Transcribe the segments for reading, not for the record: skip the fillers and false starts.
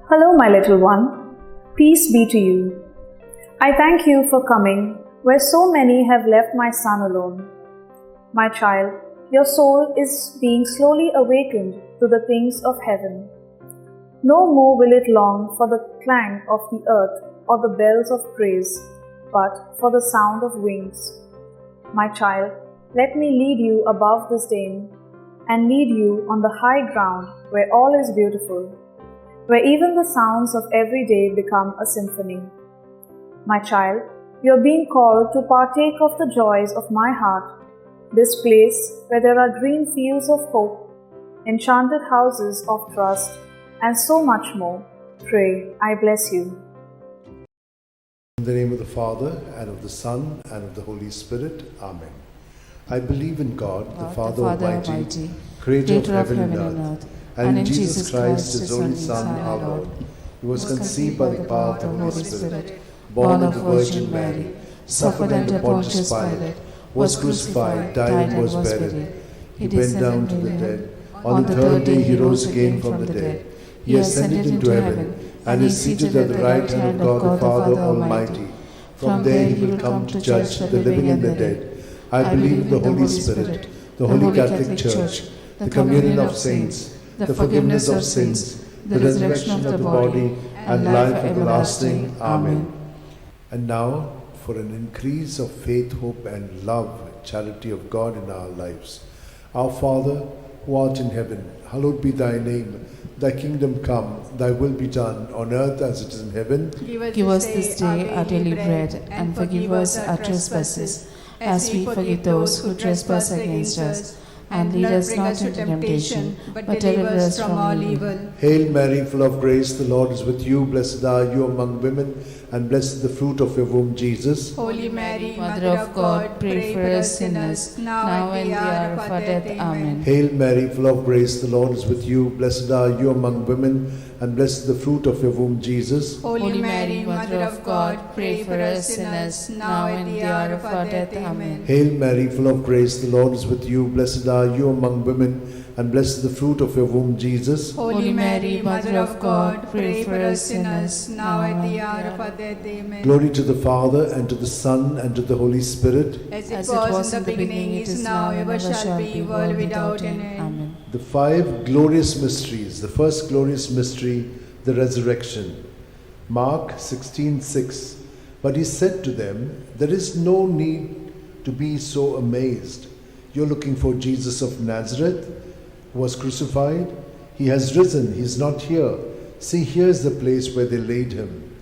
Hello, my little one. Peace be to you. I thank you for coming where so many have left my son alone. My child, your soul is being slowly awakened to the things of heaven. No more will it long for the clang of the earth or the bells of praise, but for the sound of wings. My child, let me lead you above disdain and lead you on the high ground where all is beautiful, where even the sounds of every day become a symphony. My child, you are being called to partake of the joys of my heart, this place where there are green fields of hope, enchanted houses of trust, and so much more. Pray, I bless you. In the name of the Father, and of the Son, and of the Holy Spirit. Amen. I believe in God, the Father Almighty, creator of heaven and earth, and in Jesus Christ, his only Son, our Lord, who was conceived by the power of the Holy Spirit, born of the Virgin Mary, suffered under Pontius Pilate, was crucified, died, and was buried. He went down to the dead. On the third day he rose again from the dead. He ascended into heaven, and is seated at the right hand of God the Father Almighty. From there he will come to judge the living and the dead. I believe in the Holy Spirit, the Holy Catholic Church, the communion of saints, the forgiveness of sins, the resurrection of the body, and life everlasting. Amen. And now, for an increase of faith, hope, and love, charity of God in our lives. Our Father, who art in heaven, hallowed be thy name. Thy kingdom come, thy will be done, on earth as it is in heaven. Give us this day our daily bread, and forgive us our trespasses, as we forgive those who trespass against us. And lead us not into temptation, but deliver us from all evil. Hail Mary, full of grace, the Lord is with you. Blessed are you among women, and blessed is the fruit of your womb, Jesus. Holy Mary, Mother of God, pray for us sinners, now and the hour of our death. Amen. Hail Mary, full of grace, the Lord is with you. Blessed are you among women, and blessed is the fruit of your womb, Jesus. Holy Mary, Mother of God, pray for us sinners, now and the hour of our death. Amen. Hail Mary, full of grace, the Lord is with you. Blessed are you among women, and blessed is the fruit of your womb, Jesus. Holy Mary, Mother of God, pray for us sinners, now and the hour of our death. Amen. Glory to the Father, and to the Son, and to the Holy Spirit. As it was in the beginning, it is now, ever shall be, world without end. Amen. The five glorious mysteries. The first glorious mystery, the resurrection. Mark 16:6. But he said to them, there is no need to be so amazed. You're looking for Jesus of Nazareth, who was crucified. He has risen. He is not here. See, here is the place where they laid him.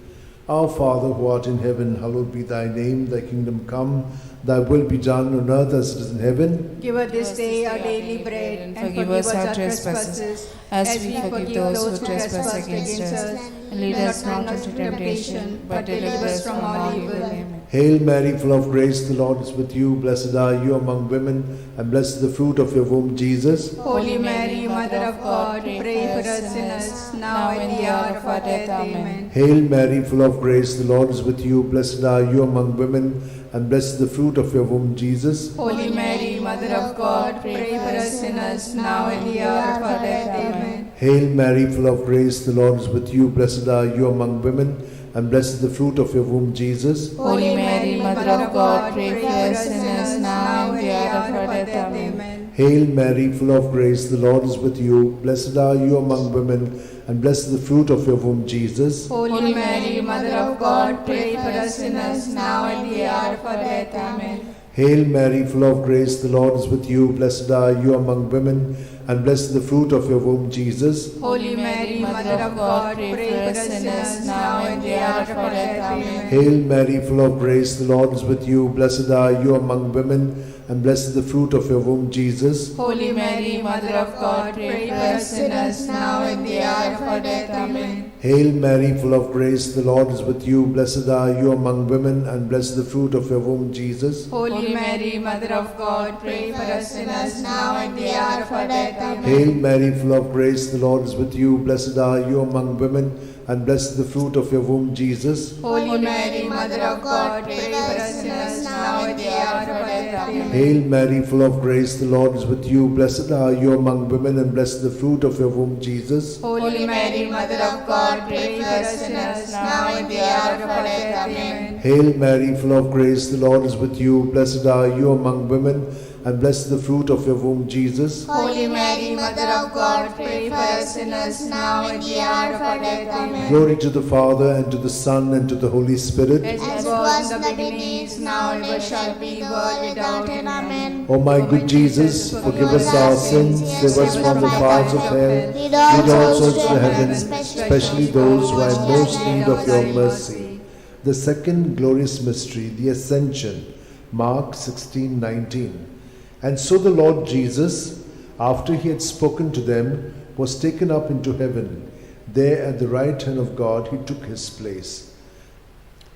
Our Father, who art in heaven, hallowed be thy name. Thy kingdom come, thy will be done on earth as it is in heaven. Give us this day our daily bread, and forgive us our trespasses, as we forgive those who trespass against us. And lead us not into temptation, but deliver us from all evil. Amen. Hail Mary, full of grace, the Lord is with you. Blessed are you among women, and blessed is the fruit of your womb, Jesus. Holy Mary, Mother of God, pray for us sinners, now and the hour of our death. Amen. Hail Mary, full of grace, the Lord is with you. Blessed are you among women, and blessed is the fruit of your womb, Jesus. Holy Mary, Mother of God, pray for us sinners, now and the hour of our death. Amen. Hail Mary, full of grace, the Lord is with you. Blessed are you among women, and blessed is the fruit of your womb, Jesus. Holy Mary, Mother of God, pray for us sinners, now and the hour of our death. Amen. Hail Mary, full of grace, the Lord is with you. Blessed are you among women, and blessed is the fruit of your womb, Jesus. Holy Mary, Mother of God, pray for us sinners, now and the hour of our death. Amen. Hail Mary, full of grace, the Lord is with you. Blessed are you among women, and blessed is the fruit of your womb, Jesus. Holy Mary, Mother of God, pray for us sinners, now and the hour of our death. Amen. Hail Mary, full of grace, the Lord is with you. Blessed are you among women, and blessed is the fruit of your womb, Jesus. Holy Mary, Mother of God, pray for us sinners, now and the hour of our death. Amen. Hail Mary, full of grace, the Lord is with you. Blessed are you among women, and blessed is the fruit of your womb, Jesus. Holy Mary, Mother of God, pray for us sinners, now and the hour of our death. Amen. Hail Mary, full of grace, the Lord is with you. Blessed are you among women, and blessed is the fruit of your womb, Jesus. Holy Mary, Mother of God, pray for us sinners, now and the hour of our death. Amen. Hail Mary, full of grace, the Lord is with you. Blessed are you among women, and blessed the fruit of your womb, Jesus. Holy Mary, Mother of God, pray for us sinners, now and at the hour of our death. Amen. Hail Mary, full of grace, the Lord is with you. Blessed are you among women, and blessed the fruit of your womb, Jesus. Holy Mary, Mother of God, pray for us sinners, now and at the hour of our death. Amen. Glory to the Father, and to the Son, and to the Holy Spirit. As it was in the beginning, is now, and ever shall be, world without end. Amen. O my good Jesus, forgive us our sins, save us from the fires of hell, lead all souls to heaven, especially those who are in most need of your mercy. The second glorious mystery, the Ascension, Mark 16:19. And so the Lord Jesus, after he had spoken to them, was taken up into heaven. There at the right hand of God he took his place.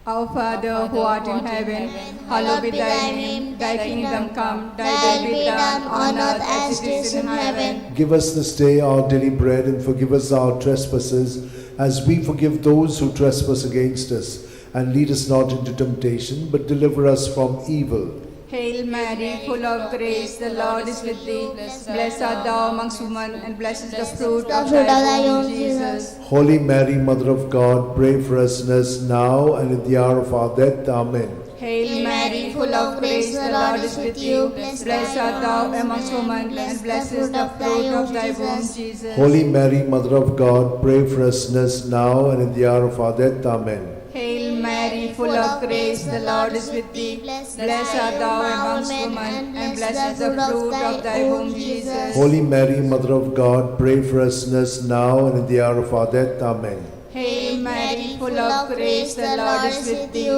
Our Father, who art in heaven, hallowed be thy name. Thy kingdom come, thy will be done on earth as it is in heaven. Give us this day our daily bread, and forgive us our trespasses, as we forgive those who trespass against us. And lead us not into temptation, but deliver us from evil. Hail Mary, full of grace, the Lord is with thee. Blessed art thou amongst women, and blessed is the fruit of thy womb, Jesus. Holy Mary, Mother of God, pray for us sinners now and at the hour of our death. Amen. Hail Mary, full of grace, the Lord is with you. Blessed art thou amongst women, and blessed is the fruit of thy womb, Jesus. Holy Mary, Mother of God, pray for us sinners now and at the hour of our death. Amen. Hail Mary, full of grace, the Lord is with thee. Blessed art thou amongst women, and blessed is the fruit of thy womb, Jesus. Holy Mary, Mother of God, pray for us sinners now and at the hour of our death. Amen. Hail Mary, full of grace, the Lord is with thee.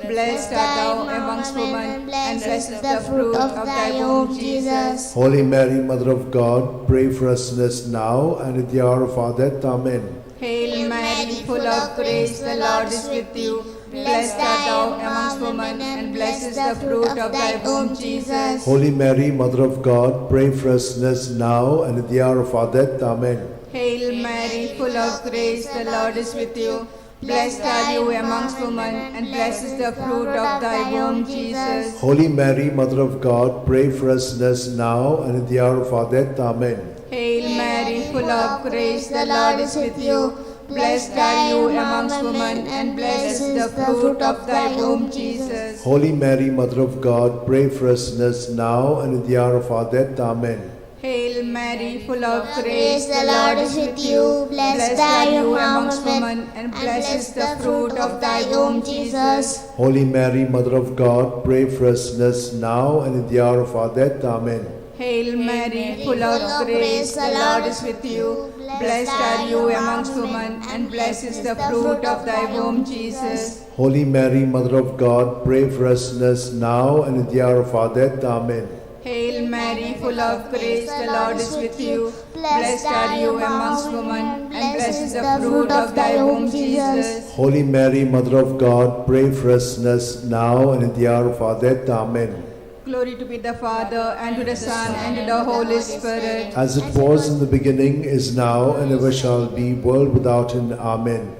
Blessed art thou amongst women, and blessed is the fruit of thy womb, Jesus. Holy Mary, Mother of God, pray for us sinners now and at the hour of our death. Amen. Hail Mary, full of grace, the Lord is with you. Blessed art thou amongst women, and blessed is the fruit of thy womb, Jesus. Holy Mary, Mother of God, pray for us sinners now and at the hour of our death. Amen. Hail Mary, full of grace, the Lord is with you. Blessed are you amongst women, and blessed is the fruit of thy womb, Jesus. Holy Mary, Mother of God, pray for us sinners now and at the hour of our death. Amen. Hail Mary, full of grace, the Lord is with you. Blessed are you amongst women, and blessed is the fruit of thy womb, Jesus. Holy Mary, Mother of God, pray for us sinners now and at the hour of our death. Amen. Hail Mary, full of grace, the Lord is with you. Blessed are you amongst women, and blessed is the fruit of thy womb, Jesus. Holy Mary, Mother of God, pray for us sinners now and at the hour of our death. Amen. Hail Mary, full of grace, the Lord is with you. Blessed are you amongst women, and blessed is the fruit of thy womb, Jesus. Holy Mary, Mother of God, pray for us sinners now and at the hour of our death. Amen. Hail Mary, full of grace, the Lord is with you. Blessed are you amongst women, and blessed is the fruit of thy womb, Jesus. Holy Mary, Mother of God, pray for us sinners now and at the hour of our death. Amen. Glory to be the Father, and to the Son, and to the Holy Spirit. As it was in the beginning, is now, and ever shall be, world without end. Amen.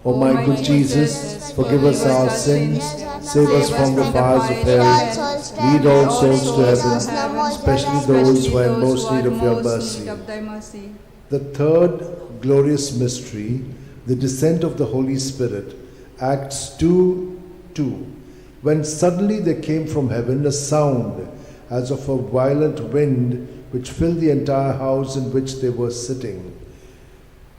O my good Jesus, forgive us our sins, save us from the fires of hell, lead all souls to heaven, especially those who are in most need of your mercy. The third glorious mystery, the descent of the Holy Spirit, Acts 2:2. When suddenly there came from heaven a sound as of a violent wind, which filled the entire house in which they were sitting.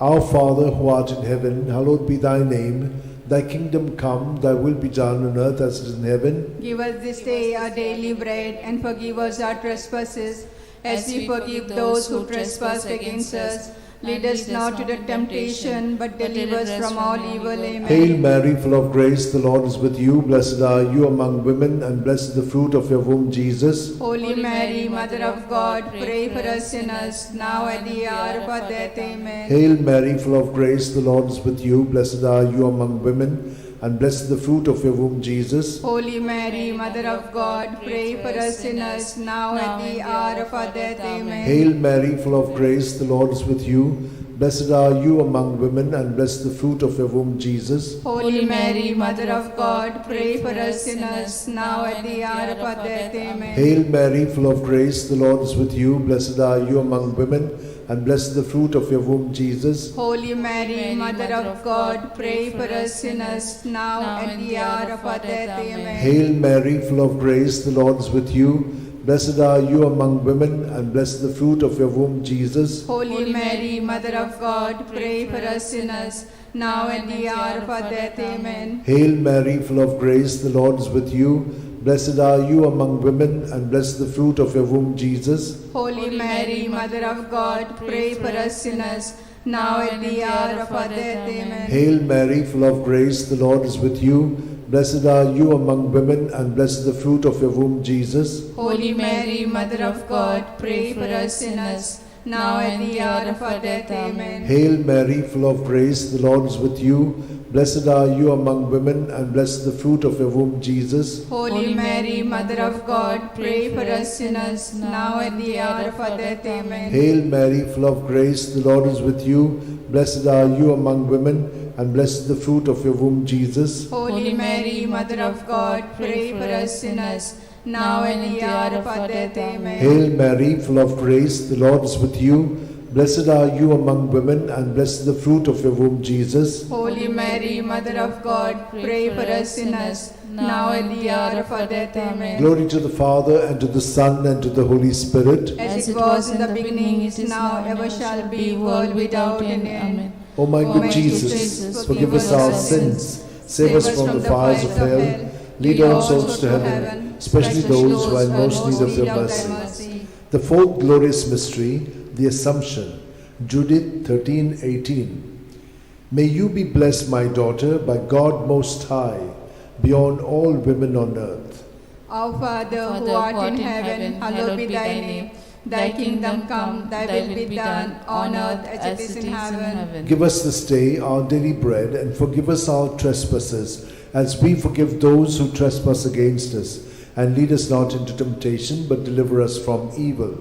Our Father, who art in heaven, hallowed be thy name. Thy kingdom come, thy will be done on earth as it is in heaven. Give us this day our daily bread, and forgive us our trespasses, as we forgive those who trespass against us. Lead us not into temptation, but deliver us from all evil. Amen. Hail Mary, full of grace, the Lord is with you. Blessed are you among women, and blessed is the fruit of your womb, Jesus. Holy Mary, Mother of God, pray for us sinners, now at the hour of our death. Amen. Hail Mary, full of grace, the Lord is with you. Blessed are you among women, and blessed is the fruit of your womb, Jesus. Holy Mary, Mother of God, pray for us sinners, now at the hour of our death. Amen. Hail Mary, full of grace, the Lord is with you. Blessed are you among women, and blessed the fruit of your womb, Jesus. Holy Mary, Mother of God, pray for us sinners, now at the hour of our death. Amen. Hail Mary, full of grace, the Lord is with you. Blessed are you among women, and blessed the fruit of your womb, Jesus. Holy Mary, Mother of God, pray for us sinners, now at the hour of our death. Amen. Hail Mary, full of grace, the Lord is with you. Blessed are you among women, and blessed the fruit of your womb, Jesus. Holy Mary, Mother of God, pray for us sinners, now at the hour of our death. Amen. Hail Mary, full of grace, the Lord is with you. Blessed are you among women, and blessed the fruit of your womb, Jesus. Holy Mary, Mother of God, pray for us sinners, now at the hour of our death. Amen. Hail Mary, full of grace, the Lord is with you. Blessed are you among women, and blessed the fruit of your womb, Jesus. Holy Mary, Mother of God, pray for us sinners, now at the hour of our death. Amen. Hail Mary, full of grace, the Lord is with you. Blessed are you among women, and blessed the fruit of your womb, Jesus. Holy Mary, Mother of God, pray for us sinners, now at the hour of our death. Amen. Hail Mary, full of grace, the Lord is with you. Blessed are you among women, and blessed the fruit of your womb, Jesus. Holy Mary, Mother of God, pray for us sinners, now at the hour of our death. Amen. Hail Mary, full of grace, the Lord is with you. Blessed are you among women, and blessed the fruit of your womb, Jesus. Holy Mary, Mother of God, pray for us sinners, now at the hour of our death. Amen. Glory to the Father, and to the Son, and to the Holy Spirit. As it was in the beginning, it is now, ever shall be, world without end. Amen. O my O good my Jesus, forgive us our sins, save us from the fires of hell, lead all souls to heaven, especially those who are in most need of your mercy. The fourth glorious mystery, the Assumption. Judith 13:18. May you be blessed, my daughter, by God Most High, beyond all women on earth. Our Father, who art in heaven, hallowed be thy name. Thy kingdom come, thy will be done, on earth as it is in heaven. Give us this day our daily bread, and forgive us our trespasses, as we forgive those who trespass against us. And lead us not into temptation, but deliver us from evil.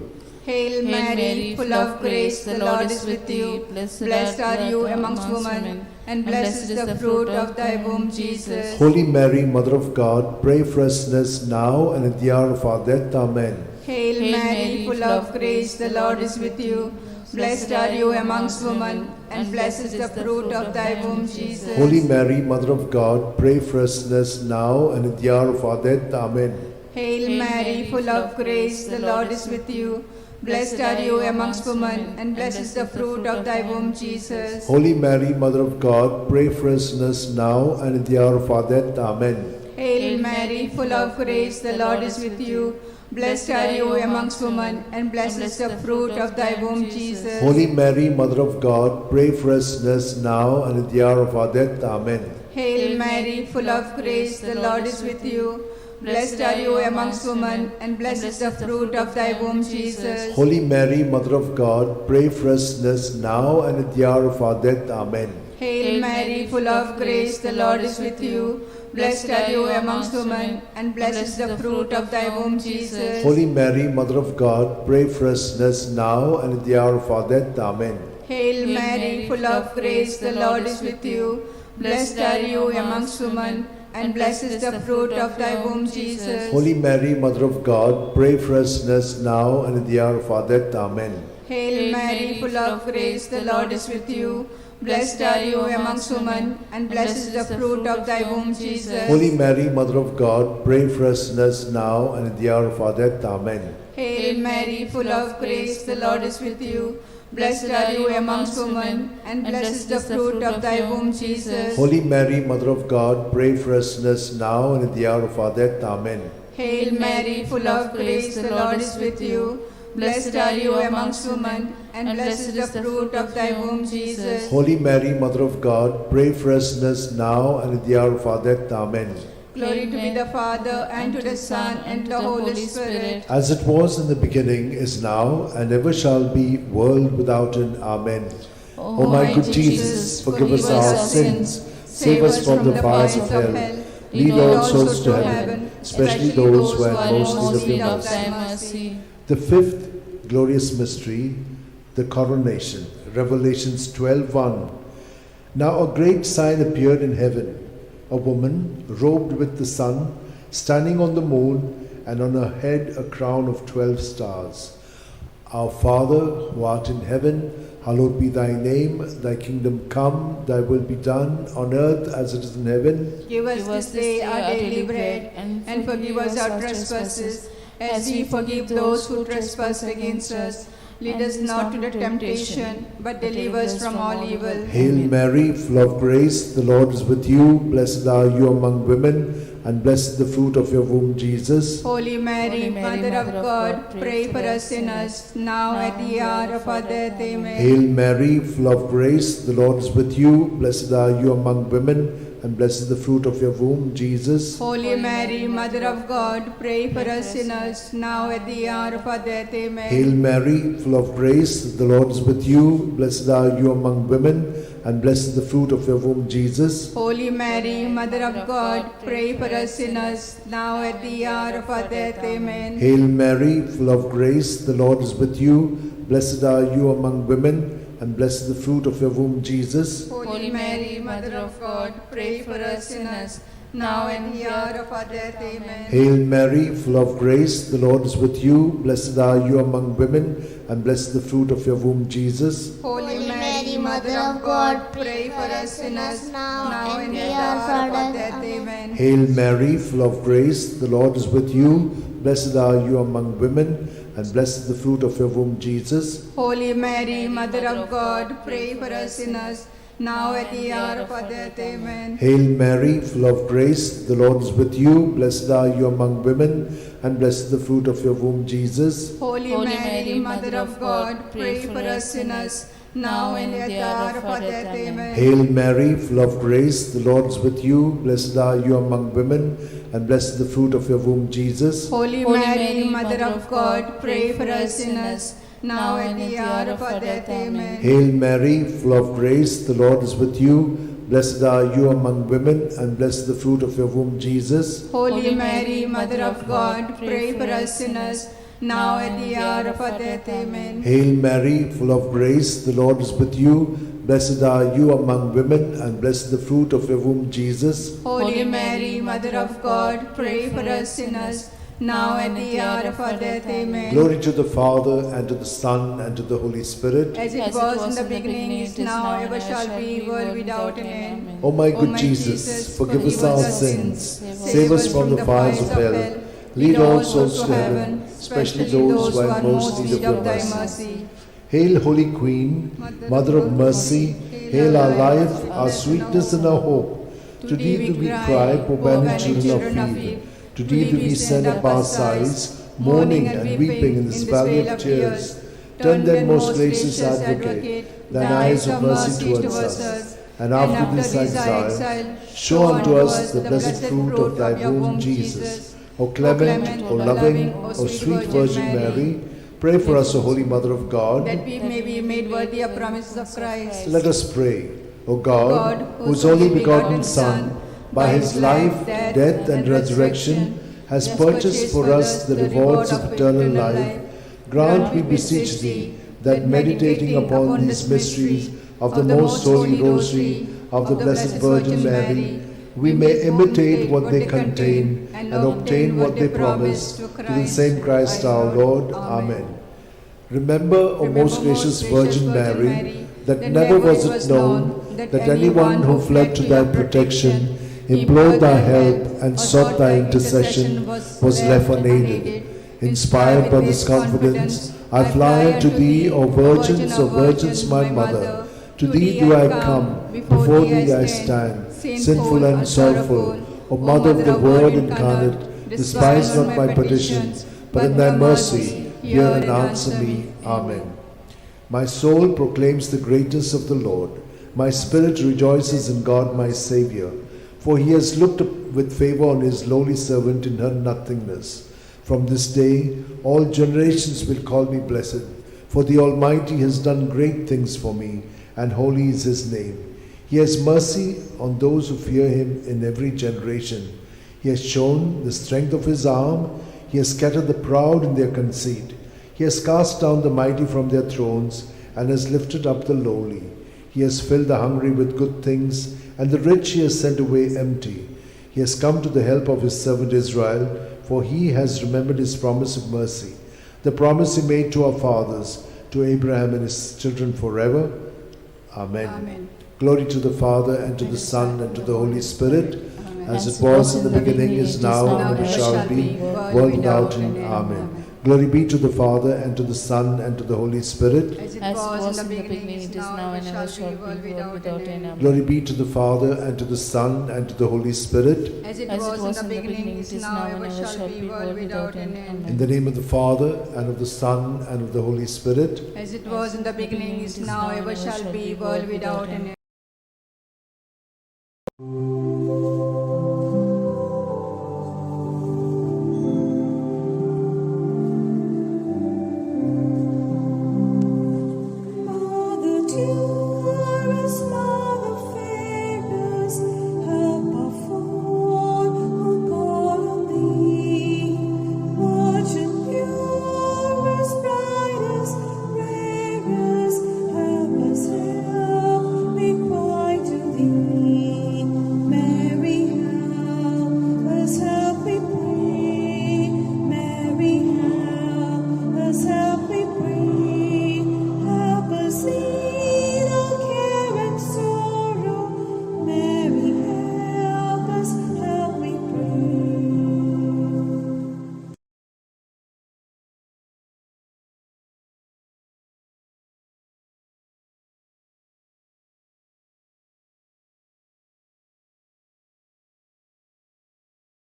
Hail Mary, full of grace, the Lord is with you. Blessed are you amongst women, and blessed is the fruit of thy womb, Jesus. Holy Mary, Mother of God, pray for us sinners now and at the hour of our death. Amen. Hail Mary, full of grace, the Lord is with you. Blessed are you amongst women, and blessed is the fruit of thy womb, Jesus. Holy Mary, Mother of God, pray for us sinners now and at the hour of our death. Amen. Hail Mary, full of grace, the Lord is with you. Blessed are you amongst women, and blessed is the fruit of thy womb, Jesus. Holy Mary, Mother of God, pray for us sinners now and at the hour of our death. Amen. Hail Mary, full of grace, the Lord is with you. Blessed are you amongst women, and blessed is the fruit of thy womb, Jesus. Holy Mary, Mother of God, pray for us sinners now and at the hour of our death. Amen. Hail Mary, full of grace, the Lord is with you. Blessed are you amongst women, and blessed is the fruit of thy womb, Jesus. Holy Mary, Mother of God, pray for us sinners now and at the hour of our death. Amen. Hail Mary, full of grace, the Lord is with you. Blessed are you amongst women, and blessed is the fruit of thy womb, Jesus. Holy Mary, Mother of God, pray for us sinners now and at the hour of our death. Amen. Hail Mary, full of grace, the Lord is with you. Blessed are you amongst women, and blessed is the fruit of thy womb, Jesus. Holy Mary, Mother of God, pray for us sinners now and at the hour of our death. Amen. Hail Mary, full of grace, the Lord is with you. Blessed are you amongst women, and blessed is the fruit of thy womb, Jesus. Holy Mary, Mother of God, pray for us sinners now and at the hour of our death. Amen. Hail Mary, full of grace, the Lord is with you. Blessed are you amongst women, and blessed is the fruit of thy womb, Jesus. Holy Mary, Mother of God, pray for us sinners now and at the hour of our death. Amen. Hail Mary, full of grace, the Lord is with you. Blessed are you amongst women, and blessed is the fruit of thy womb, Jesus. Holy Mary, Mother of God, pray for us sinners now and at the hour of our death. Amen. Glory to be the Father, and to the Son, and to the Holy Spirit. As it was in the beginning, is now, and ever shall be, world without end. Amen. O my good Jesus, forgive us our sins, save us from the fires of hell, lead all souls to heaven, especially those who are in most need of thy mercy. The fifth glorious mystery, the coronation. Revelations 12:1. Now a great sign appeared in heaven, a woman robed with the sun, standing on the moon, and on her head a crown of 12 stars. Our Father, who art in heaven, hallowed be thy name. Thy kingdom come, thy will be done, on earth as it is in heaven. Give us this day our daily bread, and forgive us our trespasses, as we forgive those who trespass against us. Lead us not into temptation, but deliver us from all evil. Hail Mary, full of grace, the Lord is with you. Blessed are you among women, and blessed is the fruit of your womb, Jesus. Holy Mary, Mother of God, pray for us sinners, now at the hour of our death. Amen. Hail Mary, full of grace, the Lord is with you. Blessed are you among women, and blessed is the fruit of your womb, Jesus. Holy Mary, Mother of God, pray for us sinners, now at the hour of our death. Amen. Hail Mary, full of grace, the Lord is with you. Blessed are you among women, and blessed is the fruit of your womb, Jesus. Holy Mary, Mother of God, pray for us sinners, now at the hour of our death. Amen. Hail Mary, full of grace, the Lord is with you. Blessed are you among women, and blessed is the fruit of your womb, Jesus. Holy Mary, Mother of God, pray for us sinners, now and the hour of our death. Amen. Hail Mary, full of grace, the Lord is with you. Blessed are you among women, and blessed is the fruit of your womb, Jesus. Holy Mary, Mother of God, pray for us sinners, now and at the hour of our death. Amen. Hail Mary, full of grace, the Lord is with you. Blessed are you among women, and blessed is the fruit of your womb, Jesus. Holy Mary, Mother of God, pray for us sinners, now at the hour of our death. Amen. Hail Mary, full of grace, the Lord is with you. Blessed are you among women, and blessed is the fruit of your womb, Jesus. Holy Mary, Mother of God, pray for us sinners, now and at the hour of our death. Amen. Hail Mary, full of grace, the Lord is with you. Blessed are you among women, and blessed is the fruit of your womb, Jesus. Holy Mary, Mother of God, pray for us sinners, now and at the hour of our death. Amen. Hail Mary, full of grace, the Lord is with you. Blessed are you among women, and blessed is the fruit of your womb, Jesus. Holy Mary, Mother of God, pray for us sinners, now at the hour of our death. Amen. Hail Mary, full of grace, the Lord is with you. Blessed are you among women, and blessed is the fruit of your womb, Jesus. Holy Mary, Mother of God, pray for us sinners, now at the hour of our death. Amen. Glory to the Father, and to the Son, and to the Holy Spirit. As it was in the beginning, is now, ever shall be, world without an end. O my good Jesus, forgive us our sins, save us from the fires of hell, lead all souls to heaven, especially those who are in most need of thy mercy. Hail, Holy Queen, Mother of Mercy, hail our life, our sweetness, and our hope. To thee do we cry, poor abandoned children of Eve. To thee do we send up our sighs, mourning and weeping in this valley of tears. Turn then, most gracious Advocate, thine eyes of mercy towards us, and after this exile, show unto us the blessed fruit of thy womb, Jesus. O clement, O loving, O sweet Virgin Mary, pray for us, O Holy Mother of God, that we may be made worthy of promises of Christ. Let us pray. O God, whose only begotten Son, by his life, death, and resurrection, has purchased for us the rewards of eternal life, grant, we beseech thee, that meditating upon these mysteries of the most holy Rosary of the Blessed Virgin Mary, we may imitate what they contain and obtain what they promise, through the same Christ our Lord. Amen. Remember, O most gracious Virgin Mary, that never was it known that anyone who fled to thy protection, implored thy help, and sought thy intercession was left unaided. Inspired by this confidence, I fly unto thee, O Virgins, my Mother. To thee do I come, before thee I stand, sinful and sorrowful. O Mother of the Word incarnate, despise not my petitions, but in thy mercy hear and answer me. Amen. My soul proclaims the greatness of the Lord. My spirit rejoices in God my Xavier, for he has looked up with favor on his lowly servant in her nothingness. From this day all generations will call me blessed, for the Almighty has done great things for me, and holy is his name. He has mercy on those who fear him in every generation. He has shown the strength of his arm. He has scattered the proud in their conceit. He has cast down the mighty from their thrones, and has lifted up the lowly. He has filled the hungry with good things, and the rich he has sent away empty. He has come to the help of his servant Israel, for he has remembered his promise of mercy, the promise he made to our fathers, to Abraham and his children forever. Amen. Amen. Glory to the Father, and to the Son, and to the Holy Spirit, as it was in the beginning, is now, and ever shall be, world without end. Amen. Glory be to the Father, and to the Son, and to the Holy Spirit. As it was in the beginning, it is now, and ever shall be, world without end. Glory be to the Father, and to the Son, and to the Holy Spirit. As it was in the beginning, it is now, and ever shall be, world without end. In the name of the Father, and of the Son, and of the Holy Spirit. As it was in the beginning, is now, ever shall be, world without end.